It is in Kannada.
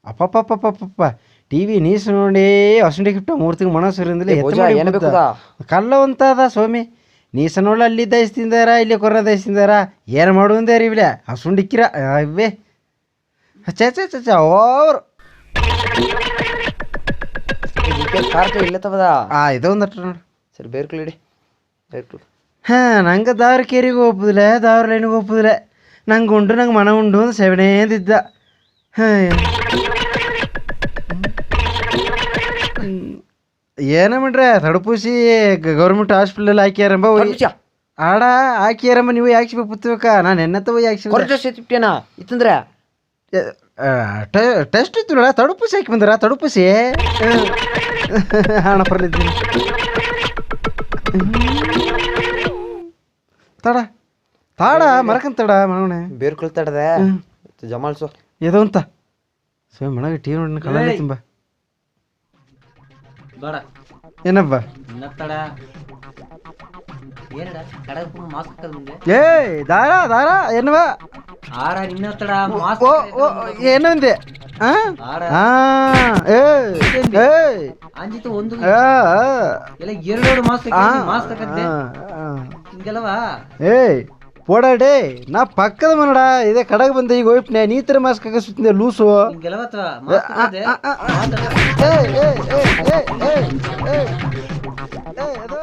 ಅಪ್ಪಪ್ಪಪ್ಪಪ್ಪಪ್ಪ ಟಿ ವಿ ನೀಸು ನೋಡಿ ಹಸುಂಡಿ ಕಿಪ್ಟ 3 ತಿಂಗಳು ಮನಸ್ಸೂರಿಂದಲೇ ಕಲ್ಲ ಅಂತದ ಸ್ವಾಮಿ ನೀಸ ನೋಡ ಅಲ್ಲಿ ದಯಸ್ ತಿಂದಾರ ಇಲ್ಲಿ ಕೊರೋನಾ ದಯಸ್ ತಿಂದಾರ ಏನು ಮಾಡುವಂದೇ ಅರಿವಿಲ್ಲ ಹಸುಂಡಿಕ್ಕಿರ ಇವೇ ಚ ಅವರು ಇಲ್ಲತ್ತವದ ಇದೊಂದಟ್ಟ ನೋಡಿ ಸರಿ ಬೇರ್ಕುಲ್ ಇಡಿ ಬೇರ್ಕುಲ್ ನಂಗೆ ದಾವ್ರ ಕೇರಿಗೆ ಒಪ್ಪುದಿಲ್ಲ ದಾವ್ರ ಲೈನಿಗೆ ಒಪ್ಪುದಿಲ್ಲ ನಂಗೆ ಉಂಡು ನಂಗೆ ಮನ ಉಂಡು ಅಂತ ಸೆವೆನೇದಿದ್ದ ಏನ ಮಾಡ್ರೆ ತಡಪೂಸಿ ಗೌರ್ಮೆಂಟ್ ಹಾಸ್ಪಿಟಲ್ ಹಾಕ್ಯಾರಂಬ ಆಡ ಹಾಕ್ಯಾರಂಬ ನೀವು ಯಾಕೆ ಪುತ್ತಬೇಕ ನಾನು ಎನ್ನತ್ತವ ಯಾಕೆ ಇತ್ತಂದ್ರೆ ಟೆಸ್ಟ್ ಇತ್ತು ನೋಡ ತಡುಪೂಸಿ ಹಾಕಿ ಬಂದಾರ ತಡುಪೂಸಿ ಹಣ ಬರ್ಲಿದ್ದೀನಿ ತಾಡ ಮರಕಂತಡ ಮನವಣೆ ಬೇರ್ಕೊಳ್ತಾಡದೆ ಜಮಾಲ್ಸು ಏದೋ ಅಂತ ಸ್ವಾಮಿ ಮನಗ ಟಿ ವಿ ನೋಡಿ ಕಳ್ಳ ತುಂಬ ಏನಬ್ಬ ಏ ದಾರ ದಾರ ಏನವ ಏನಂದೆ ಏಯ್ ಪೋಡಾಡೇ ನಾ ಪಕ್ಕದ ಮನಡ ಇದೇ ಕಡಗ ಬಂದೆ ಈಗ ಹೋಯ್ಪನೆ ನೀ ತರ ಮಾಸ್ಕ್ ಹಾಕ ಸುತ್ತಿದೆ ಲೂಸು ಏ